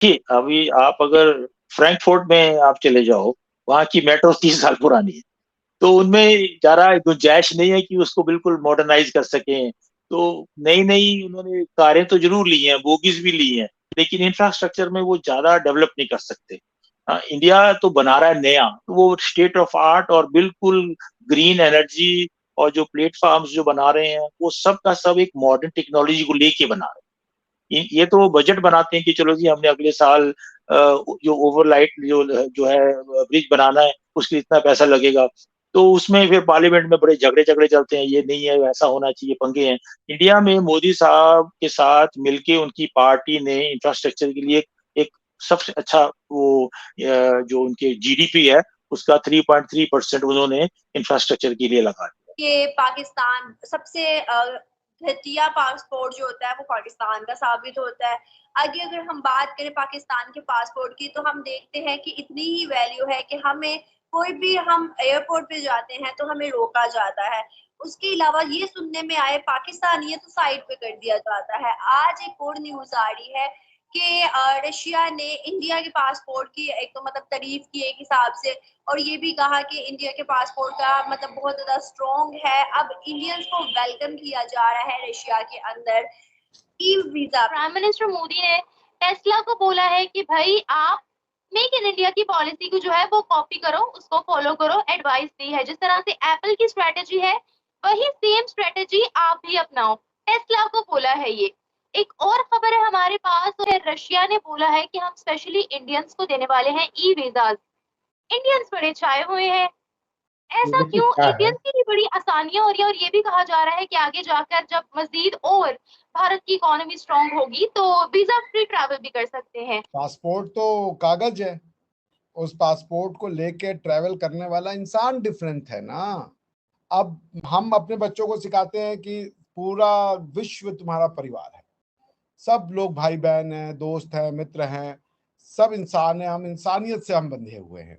कि अभी आप अगर फ्रैंकफर्ट में आप चले जाओ, वहाँ की मेट्रो 30 साल पुरानी है। तो उनमें ज़्यादा गुंजाइश नहीं है कि उसको बिल्कुल मॉडर्नाइज कर सकें। तो नई नई उन्होंने कारें तो जरूर ली हैं, बोगीज भी ली हैं, लेकिन इंफ्रास्ट्रक्चर में वो ज्यादा डेवलप नहीं कर सकते। इंडिया तो बना रहा है नया, तो वो स्टेट ऑफ आर्ट और बिल्कुल ग्रीन एनर्जी, और जो प्लेटफॉर्म्स जो बना रहे हैं वो सब का सब एक मॉडर्न टेक्नोलॉजी को लेके बना रहे हैं। ये तो बजट बनाते हैं कि चलो जी हमने अगले साल जो ओवरलाइट जो जो है ब्रिज बनाना है, उसके इतना पैसा लगेगा। तो उसमें फिर पार्लियामेंट में बड़े झगड़े झगड़े चलते हैं, ये नहीं है वैसा होना चाहिए, पंगे हैं। इंडिया में मोदी साहब के साथ मिलके उनकी पार्टी ने इंफ्रास्ट्रक्चर के लिए एक सबसे अच्छा वो जो उनके जीडीपी है उसका 3.3% उन्होंने इंफ्रास्ट्रक्चर के लिए लगा दिया। कि पाकिस्तान सबसे घटिया पासपोर्ट जो होता है वो पाकिस्तान का साबित होता है। आगे अगर हम बात करें पाकिस्तान के पासपोर्ट की, तो हम देखते हैं कि इतनी ही वैल्यू है कि हमें कोई भी हम एयरपोर्ट पे जाते हैं तो हमें रोका जाता है। उसके अलावा ये सुनने में आए पाकिस्तानी है तो साइड पे कर दिया जाता है। आज एक और न्यूज आ रही है कि रशिया ने इंडिया के पासपोर्ट की एक तो मतलब तारीफ की एक हिसाब से, और ये भी कहा कि इंडिया के पासपोर्ट का मतलब बहुत ज्यादा स्ट्रॉन्ग है। अब इंडियंस को वेलकम किया जा रहा है रशिया के अंदर e visa. Prime minister Modi ने टेस्ला को बोला है कि भाई आप मेक इन इंडिया की पॉलिसी को जो है वो कॉपी करो, उसको फॉलो करो, एडवाइस दी है। जिस तरह से एप्पल की स्ट्रेटेजी है वही सेम स्ट्रेटेजी आप भी अपनाओ, टेस्ला को बोला है ये। एक और खबर है हमारे पास, तो रशिया ने बोला है कि हम स्पेशली इंडियंस को देने वाले हैं ई वीजाज। इंडियंस बड़े छाए हुए हैं, ये ऐसा देखिए क्यों? क्या है। इंडियंस की भी बड़ी आसानियां हो रही है, और ये भी कहा जा रहा है कि आगे जाकर जब मजीद और भारत की इकोनॉमी स्ट्रांग होगी तो वीजा फ्री ट्रैवल भी कर सकते हैं। पासपोर्ट तो कागज है, उस पासपोर्ट को लेके ट्रैवल करने वाला इंसान डिफरेंट है ना। अब हम अपने बच्चों को सिखाते हैं कि पूरा विश्व तुम्हारा परिवार है, सब लोग भाई बहन हैं, दोस्त हैं, मित्र हैं, सब इंसान हैं, हम इंसानियत से हम बंधे हुए हैं।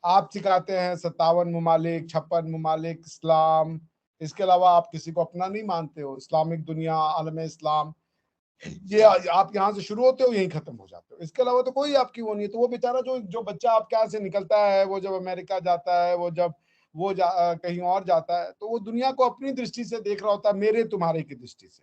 आप सिखाते हैं 57 ममालिक, 56 ममालिक, इस्लाम, इसके अलावा आप किसी को अपना नहीं मानते हो, इस्लामिक दुनिया, आलम इस्लाम, ये आप यहाँ से शुरू होते हो यहीं खत्म हो जाते हो, इसके अलावा तो कोई आपकी वो नहीं है। तो वो बेचारा जो बच्चा आपके यहाँ से निकलता है, वो जब अमेरिका जाता है, वो जब कहीं और जाता है, तो वो दुनिया को अपनी दृष्टि से देख रहा होता है, मेरे तुम्हारे की दृष्टि से।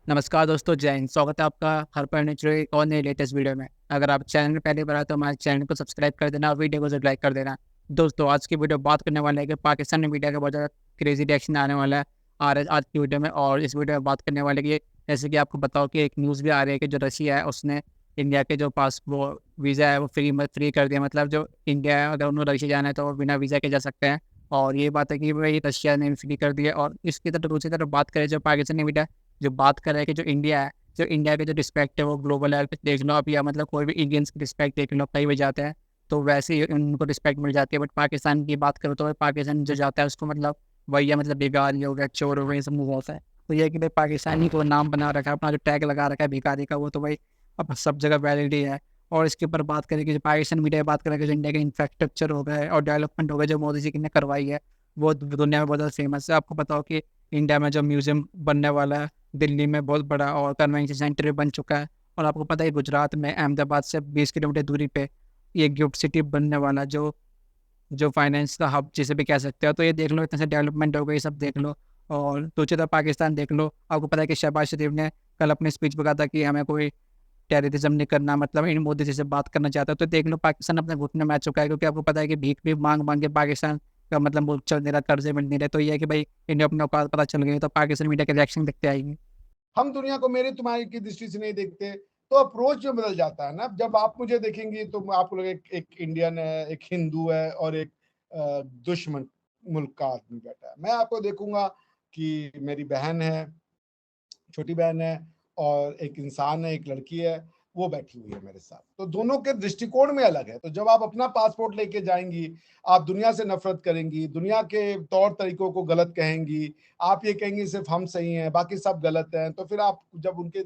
नमस्कार दोस्तों, जय हिंद। स्वागत है आपका हर फर्नीचर एक और नई लेटेस्ट वीडियो में। अगर आप चैनल में पहले बार आए तो हमारे चैनल को सब्सक्राइब कर देना और वीडियो को लाइक कर देना। दोस्तों आज की वीडियो बात करने वाले है कि पाकिस्तान में मीडिया का बहुत ज़्यादा क्रेजी रिएक्शन आने वाला है आज की वीडियो में। और इस वीडियो में बात करने वाले कि जैसे कि आपको बताओ कि एक न्यूज़ भी आ रही है कि जो रशिया है उसने इंडिया के जो पास वो वीज़ा है वो फ्री कर दिया। मतलब जो इंडिया है अगर उन्होंने रशिया जाना है तो वो बिना वीज़ा के जा सकते हैं। और ये बात है कि भाई रशिया ने फ्री कर दिया। और इसकी तरफ दूसरी तरफ बात करें, जो पाकिस्तानी मीडिया जो बात कर रहा है कि जो इंडिया के जो रिस्पेक्ट है वो ग्लोबल लेवल पे देख लो आप, या मतलब कोई भी इंडियंस की रिस्पेक्ट देख लो, कहीं भी जाते हैं तो वैसे ही उनको रिस्पेक्ट मिल जाती है। बट पाकिस्तान की बात करो तो पाकिस्तान जो जाता है उसको मतलब वही है, मतलब भिखारी हो गया, चोर हो गया, ये सब मुँह होता है। तो ये है कि भाई पाकिस्तानी को नाम बना रखा है, अपना जो टैग लगा रखा है भिखारी का, वो तो भाई अब सब जगह वैलिडी है। और इसके ऊपर बात करें कि जो पाकिस्तान मीडिया बात करें कि जो इंडिया के इंफ्रास्ट्रक्चर हो गए और डेवलपमेंट हो गए जो मोदी जी ने करवाई है, वो दुनिया में बहुत ज़्यादा फेमस है। आपको बताओ कि इंडिया में जो म्यूजियम बनने वाला है दिल्ली में बहुत बड़ा, और कन्वेंशन सेंटर भी बन चुका है। और आपको पता है गुजरात में अहमदाबाद से 20 किलोमीटर दूरी पे ये गिफ्ट सिटी बनने वाला, जो जो फाइनेंस का हब जिसे भी कह सकते हो। तो ये देख लो, इतने से डेवलपमेंट हो गई, सब देख लो। और दूसरी तरफ पाकिस्तान देख लो, आपको पता है कि शहबाज शरीफ ने कल अपनी स्पीच में कहा था कि हमें कोई टेररिज्म नहीं करना, मतलब इन मोदी जी से बात करना चाहता है। तो देख लो पाकिस्तान अपने घुटने में आ चुका है, क्योंकि आपको पता है कि भीख भी मांग मांग के पाकिस्तान का मतलब मुल्क चल नहीं रहा, कर्जे मिल नहीं रहे। तो ये है कि भाई इंडिया अपने औकात पता चल गई, तो पाकिस्तान मीडिया के रिएक्शन देखते आएंगे। हम दुनिया को मेरे तुम्हारे की दृष्टि से नहीं देखते, तो अप्रोच जो बदल जाता है ना। जब आप मुझे देखेंगे तो आपको लगे एक इंडियन है, एक हिंदू है और एक दुश्मन मुल्क का आदमी बैठा है। मैं आपको देखूंगा कि मेरी बहन है, छोटी बहन है, और एक इंसान है, एक लड़की है, वो बैठी हुई है मेरे साथ। तो दोनों के दृष्टिकोण में अलग है। तो जब आप अपना पासपोर्ट लेके जाएंगी, आप दुनिया से नफरत करेंगी, दुनिया के तौर तरीकों को गलत कहेंगी, आप ये कहेंगी सिर्फ हम सही हैं बाकी सब गलत हैं, तो फिर आप जब उनके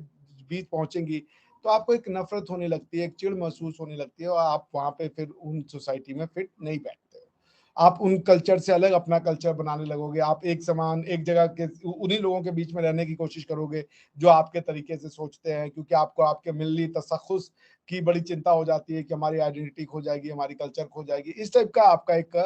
बीच पहुंचेंगी तो आपको एक नफरत होने लगती है, एक चिढ़ महसूस होने लगती है, और आप वहां पे फिर उन सोसाइटी में फिट नहीं बैठते। आप उन कल्चर से अलग अपना कल्चर बनाने लगोगे, आप एक समान एक जगह के उन्हीं लोगों के बीच में रहने की कोशिश करोगे जो आपके तरीके से सोचते हैं, क्योंकि आपको आपके मिल्ली तसख्खुस की बड़ी चिंता हो जाती है कि हमारी आइडेंटिटी खो जाएगी, हमारी कल्चर खो जाएगी। इस टाइप का आपका एक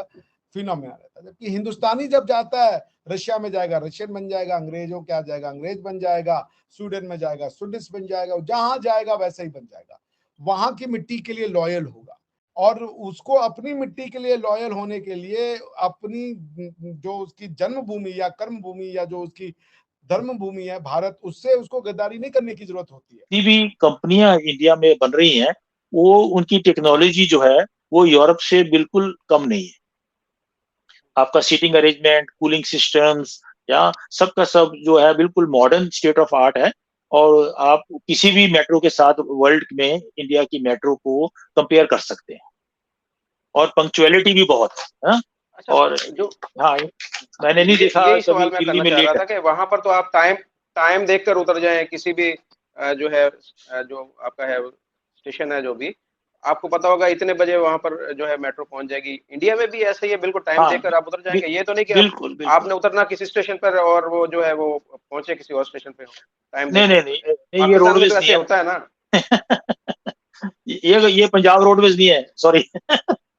फिनोमेना रहता है। जबकि हिंदुस्तानी जब जाता है, रशिया में जाएगा रशियन बन जाएगा, अंग्रेजों क्या जाएगा अंग्रेज बन जाएगा, स्वीडन में जाएगा स्वीडिश बन जाएगा, जहां जाएगा वैसा ही बन जाएगा। वहां की मिट्टी के लिए लॉयल होगा और उसको अपनी मिट्टी के लिए लॉयल होने के लिए अपनी जो उसकी जन्मभूमि या कर्म भूमि या जो उसकी धर्म भूमि है भारत, उससे उसको गद्दारी नहीं करने की जरूरत होती है। जितनी भी कंपनियां इंडिया में बन रही हैं, वो उनकी टेक्नोलॉजी जो है वो यूरोप से बिल्कुल कम नहीं है। आपका सीटिंग अरेंजमेंट, कूलिंग सिस्टम्स या सबका सब जो है बिल्कुल मॉडर्न स्टेट ऑफ आर्ट है। और आप किसी भी मेट्रो के साथ वर्ल्ड में इंडिया की मेट्रो को कंपेयर कर सकते हैं। और पंक्चुअलिटी भी बहुत है, हाँ? अच्छा, और जो हाँ, मैंने नहीं देखा यही कभी सवाल मैं दिल्ली करना में चाह रहा लेट था कि वहां पर तो आप टाइम देखकर उतर जाएं, किसी भी जो है जो आपका है स्टेशन है, जो भी आपको पता होगा इतने बजे वहां पर जो है मेट्रो पहुंच जाएगी। इंडिया में भी ऐसा ही है, बिल्कुल टाइम हाँ, देखकर आप उतर जाएंगे। ये तो नहीं कि बिल्कुल बिल्कुल। आपने उतरना किसी स्टेशन पर और वो जो है वो पहुंचे किसी और स्टेशन पे हो टाइम नहीं नहीं देखकर। नहीं नहीं, ये पाकिस्तान में रोडवेज तो नहीं ऐसे है होता है ना। ये पंजाब रोडवेज नहीं है, सॉरी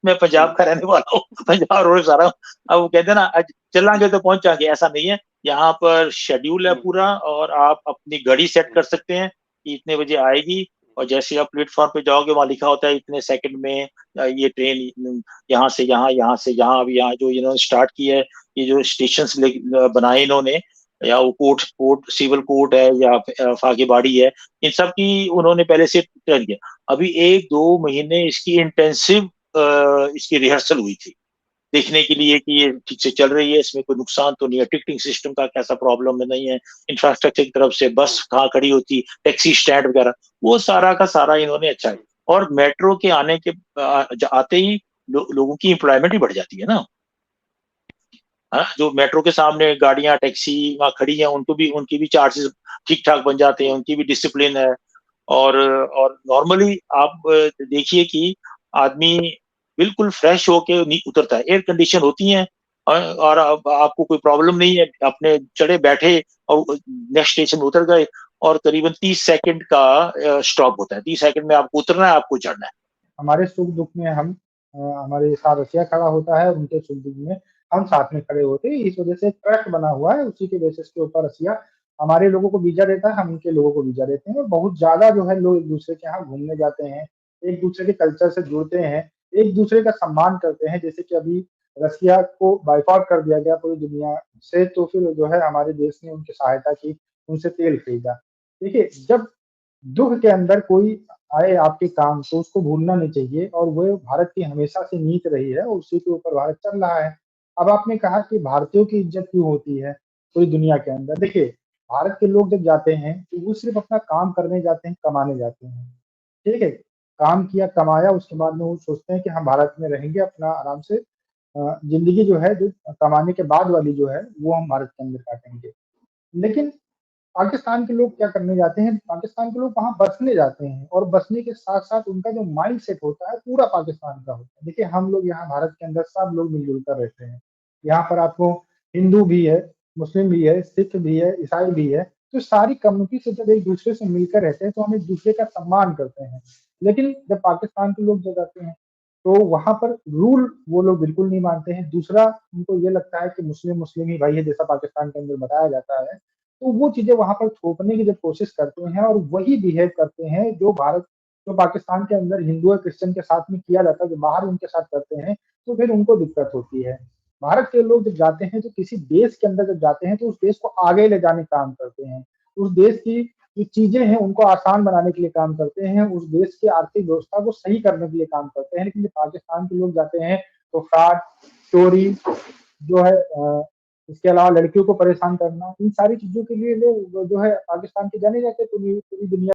मैं पंजाब का रहने वाला हूँ, पंजाब रोडवेज आ रहा हूँ। अब वो कहते हैं ना आज चलांगे तो पहुंच जाएंगे, ऐसा नहीं है। यहाँ पर शेड्यूल है पूरा, और आप अपनी घड़ी सेट कर सकते हैं कि इतने बजे आएगी। और जैसे आप प्लेटफॉर्म पे जाओगे, वहां लिखा होता है इतने सेकंड में ये ट्रेन यहाँ से यहाँ, यहाँ से यहाँ। अभी यहाँ जो इन्होंने स्टार्ट की है, ये जो स्टेशन बनाए इन्होंने, या वो कोर्ट सिविल कोर्ट है या फागेबाड़ी है, इन सब की उन्होंने पहले से ट्रेन किया। अभी 1-2 महीने इसकी इंटेंसिव इसकी रिहर्सल हुई थी, देखने के लिए कि ये ठीक से चल रही है, इसमें कोई नुकसान तो नहीं है, टिकटिंग सिस्टम का कैसा प्रॉब्लम है नहीं है, इंफ्रास्ट्रक्चर की तरफ से बस कहाँ खड़ी होती, टैक्सी स्टैंड वगैरह, वो सारा का सारा इन्होंने अच्छा है। और मेट्रो के आने के आते ही लोगों की एम्प्लॉयमेंट ही बढ़ जाती है ना। जो मेट्रो के सामने गाड़ियां टैक्सी वहां खड़ी हैं, उनकी भी चार्जेस ठीक ठाक बन जाते हैं, उनकी भी डिसिप्लिन है। और नॉर्मली आप देखिए कि आदमी बिल्कुल फ्रेश होके उतरता है, एयर कंडीशन होती है। और आपको कोई प्रॉब्लम नहीं है, अपने चढ़े बैठे और नेक्स्ट स्टेशन उतर गए। और करीबन 30 सेकंड का स्टॉप होता है, 30 सेकंड में आपको उतरना है, आपको चढ़ना है। हमारे सुख दुख में हम हमारे साथ रसिया खड़ा होता है, उनके सुख दुख में हम साथ में खड़े होते हैं। इस वजह से ट्रस्ट बना हुआ है, उसी के बेसिस के ऊपर रसिया हमारे लोगों को वीजा देता है, हम उनके लोगों को वीजा देते हैं। और बहुत ज्यादा जो है लोग एक दूसरे के यहाँ घूमने जाते हैं, एक दूसरे के कल्चर से जुड़ते हैं, एक दूसरे का सम्मान करते हैं। जैसे कि अभी रसिया को बाइकआउट कर दिया गया पूरी दुनिया से, तो फिर जो है हमारे देश ने उनकी सहायता की, उनसे तेल खरीदा। देखिए, जब दुख के अंदर कोई आए आपके काम, तो उसको भूलना नहीं चाहिए। और वो भारत की हमेशा से नीति रही है और उसी के ऊपर भारत चल रहा है। अब आपने कहा कि भारतीयों की इज्जत क्यों होती है पूरी दुनिया के अंदर। देखिए, भारत के लोग जब जाते हैं तो वो सिर्फ अपना काम करने जाते हैं, कमाने जाते हैं। ठीक है, काम किया, कमाया, उसके बाद में वो सोचते हैं कि हम भारत में रहेंगे, अपना आराम से जिंदगी जो है, जो कमाने के बाद वाली जो है, वो हम भारत के अंदर काटेंगे। लेकिन पाकिस्तान के लोग क्या करने जाते हैं, पाकिस्तान के लोग वहाँ बसने जाते हैं और बसने के साथ-साथ उनका जो माइंड सेट होता है पूरा पाकिस्तान का होता है। देखिए, हम लोग यहाँ भारत के अंदर सब लोग मिल-जुल कर रहते हैं। यहाँ पर आपको हिंदू भी है, मुस्लिम भी है, सिख भी है, ईसाई भी है। तो सारी कम्युनिटी से जब एक-दूसरे से मिलकर रहते हैं तो हम एक-दूसरे का सम्मान करते हैं। लेकिन जब पाकिस्तान के लोग जब जाते हैं तो वहाँ पर रूल वो लोग बिल्कुल नहीं मानते हैं। दूसरा, उनको ये लगता है कि मुस्लिम मुस्लिम ही भाई है, जैसा पाकिस्तान के अंदर बताया जाता है। तो वो चीज़ें वहाँ पर थोपने की जब कोशिश करते हैं और वही बिहेव करते हैं जो पाकिस्तान के अंदर हिंदू और क्रिश्चियन के साथ में किया जाता है, जो बाहर उनके साथ करते हैं, तो फिर उनको दिक्कत होती है। भारत के लोग जब जाते हैं, तो किसी देश के अंदर जब जाते हैं, तो उस देश को आगे ले जाने का काम करते हैं। उस देश की जो चीज़ें हैं, उनको आसान बनाने के लिए काम करते हैं, उस देश की आर्थिक व्यवस्था को सही करने के लिए काम करते हैं। लेकिन जब पाकिस्तान के लोग जाते हैं, तो फ्रॉड, चोरी जो है इसके अलावा लड़कियों को परेशान करना, इन सारी चीज़ों के लिए लोग जो है पाकिस्तान के जाने जाते हैं पूरी पूरी दुनिया